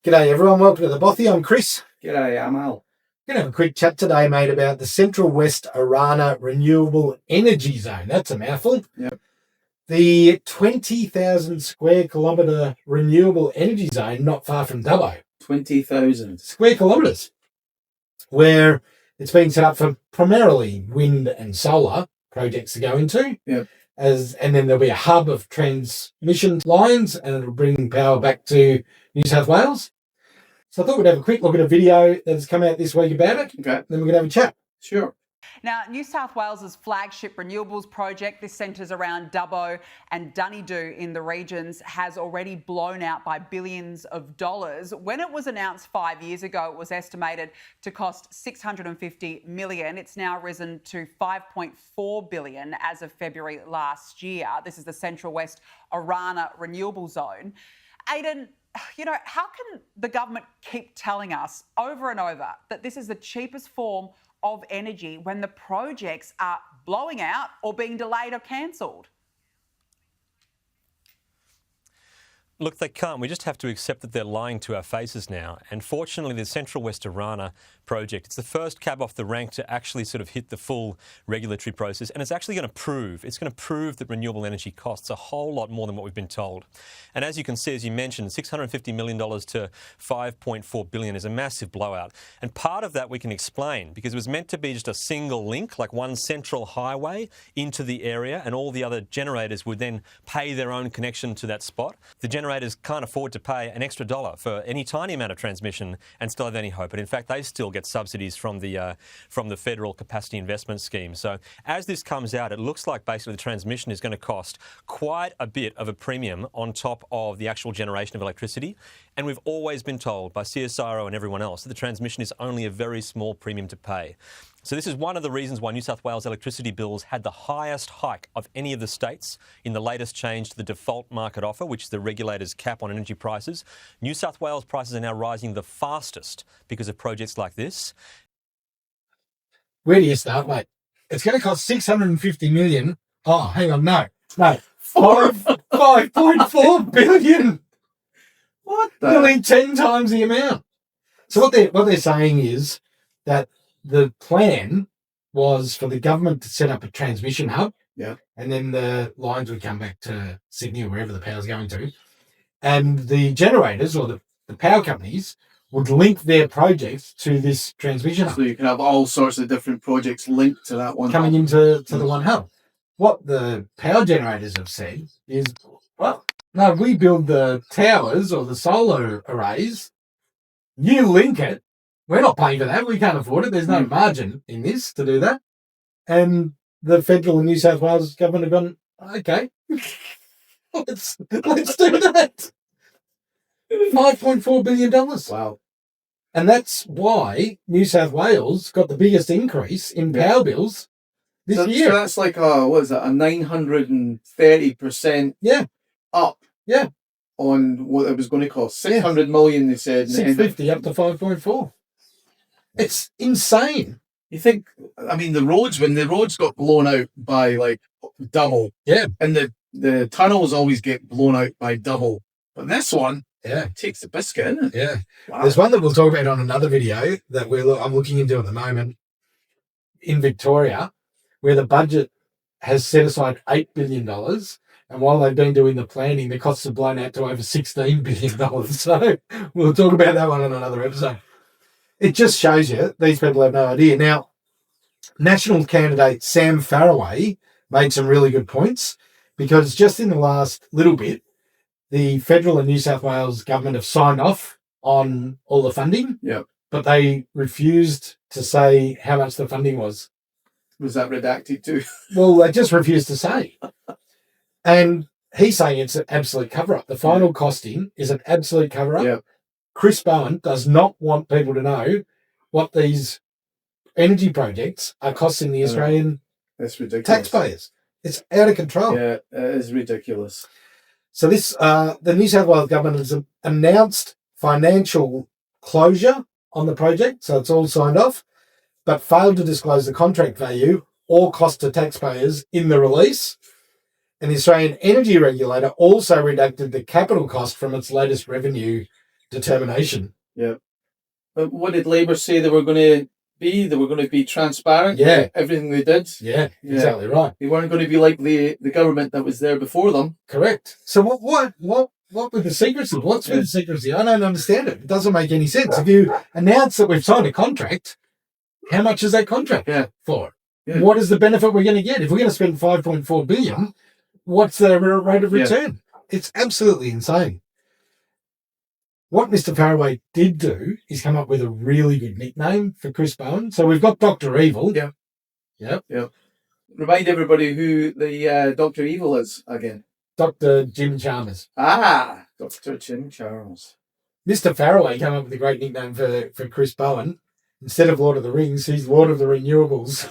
G'day everyone, welcome to the Bothy. I'm Chris. G'day, I'm Al. We're going to have a quick chat today, mate, about the Central West Orana Renewable Energy Zone. That's a mouthful. Yep. The 20,000 square kilometre renewable energy zone not far from Dubbo. 20,000 square kilometres, where it's being set up for primarily wind and solar projects to go into. Yep. And then there'll be a hub of transmission lines and it'll bring power back to New South Wales. So I thought we'd have a quick look at a video that's come out this week about it. Okay. Then we're going to have a chat. Sure. Now, New South Wales's flagship renewables project, this centres around Dubbo and Dunedoo in the regions, has already blown out by billions of dollars. When it was announced 5 years ago, it was estimated to cost $650 million. It's now risen to $5.4 billion as of February last year. This is the Central West Orana Renewable Zone. Aidan, you know, how can the government keep telling us over and over that this is the cheapest form of energy when the projects are blowing out or being delayed or cancelled? Look, they can't. We just have to accept that they're lying to our faces now. And fortunately, the Central West Orana project, it's the first cab off the rank to actually sort of hit the full regulatory process. And it's actually going to prove that renewable energy costs a whole lot more than what we've been told. And as you can see, as you mentioned, $650 million to $5.4 billion is a massive blowout. And part of that we can explain because it was meant to be just a single link, like one central highway into the area, and all the other generators would then pay their own connection to that spot. The generators can't afford to pay an extra dollar for any tiny amount of transmission and still have any hope. But in fact, they still get subsidies from the federal capacity investment scheme. So as this comes out, it looks like basically the transmission is going to cost quite a bit of a premium on top of the actual generation of electricity. And we've always been told by CSIRO and everyone else that the transmission is only a very small premium to pay. So this is one of the reasons why New South Wales electricity bills had the highest hike of any of the states in the latest change to the default market offer, which is the regulator's cap on energy prices. New South Wales prices are now rising the fastest because of projects like this. Where do you start, mate? It's going to cost $650 million. Oh, hang on, no. $5.4 billion. What the? Nearly 10 times the amount. So what they're saying is that the plan was for the government to set up a transmission hub. Yeah. And then the lines would come back to Sydney or wherever the power's going to. And the generators or the power companies would link their projects to this transmission hub. So you can have all sorts of different projects linked to that one. Coming into the one hub. What the power generators have said is, well, no, we build the towers or the solar arrays. You link it. We're not paying for that. We can't afford it. There's no margin in this to do that. And the federal and New South Wales government have gone, okay, let's do that. $5.4 billion. Wow. And that's why New South Wales got the biggest increase in power bills this year. So that's like, what is that, a 930% up on what it was going to cost. 600 million, they said. 650 up to 5.4. It's insane. You think, I mean, when the roads got blown out by like double. Yeah. And the tunnels always get blown out by double. But this one, takes the biscuit, isn't it? Yeah. Wow. There's one that we'll talk about on another video that I'm looking into at the moment in Victoria, where the budget has set aside $8 billion. And while they've been doing the planning, the costs have blown out to over $16 billion. So we'll talk about that one on another episode. It just shows you these people have no idea. Now, national candidate Sam Faraway made some really good points because just in the last little bit, the federal and New South Wales government have signed off on all the funding, but they refused to say how much the funding was. Was that redacted too? Well, they just refused to say. And he's saying it's an absolute cover-up. The final costing is an absolute cover-up. Yep. Chris Bowen does not want people to know what these energy projects are costing the Australian taxpayers. It's out of control. Yeah, it is ridiculous. So this, the New South Wales government has announced financial closure on the project, so it's all signed off, but failed to disclose the contract value or cost to taxpayers in the release. And the Australian Energy Regulator also reduced the capital cost from its latest revenue determination. Yeah. But what did Labour say they were going to be? They were going to be transparent. Yeah. Everything they did. Yeah, exactly right. They weren't going to be like the government that was there before them. Correct. So what with the secrecy? What's with the secrecy? I don't understand it. It doesn't make any sense. If you announce that we've signed a contract, how much is that contract for? Yeah. What is the benefit we're going to get? If we're going to spend $5.4 billion, what's the rate of return? It's absolutely insane. What Mr. Faraway did do is come up with a really good nickname for Chris Bowen. So we've got Dr. Evil. Yeah. Yep. Yeah. Remind everybody who the Dr. Evil is again. Dr. Jim Chalmers. Ah, Dr. Jim Charles. Mr. Faraway came up with a great nickname for Chris Bowen. Instead of Lord of the Rings, he's Lord of the Renewables.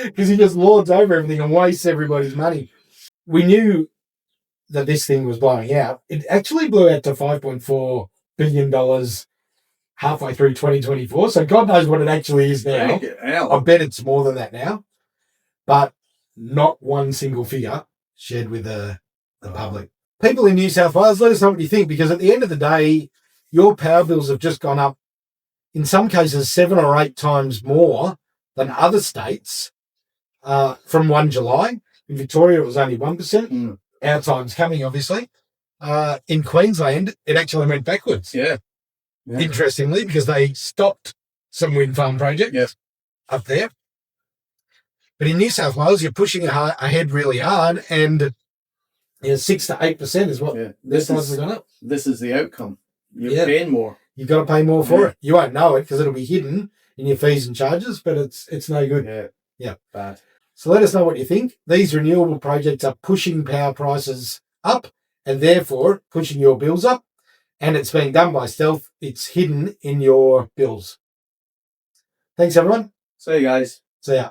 Because he just lords over everything and wastes everybody's money. We knew that this thing was blowing out. It actually blew out to $5.4 billion halfway through 2024. So God knows what it actually is now. I bet it's more than that now. But not one single figure shared with the public. People in New South Wales, let us know what you think, because at the end of the day, your power bills have just gone up, in some cases, 7 or 8 times more than other states from 1 July. In Victoria, it was only 1%. Our time's coming, obviously. In Queensland, it actually went backwards. Yeah. Interestingly, because they stopped some wind farm projects up there. But in New South Wales, you're pushing ahead really hard, and 6 to 8% is what this has gone up. This is the outcome. You're paying more. You've got to pay more for it. You won't know it because it'll be hidden in your fees and charges, but it's no good. Yeah. Bad. So let us know what you think. These renewable projects are pushing power prices up and therefore pushing your bills up. And it's being done by stealth. It's hidden in your bills. Thanks, everyone. See you guys. See ya.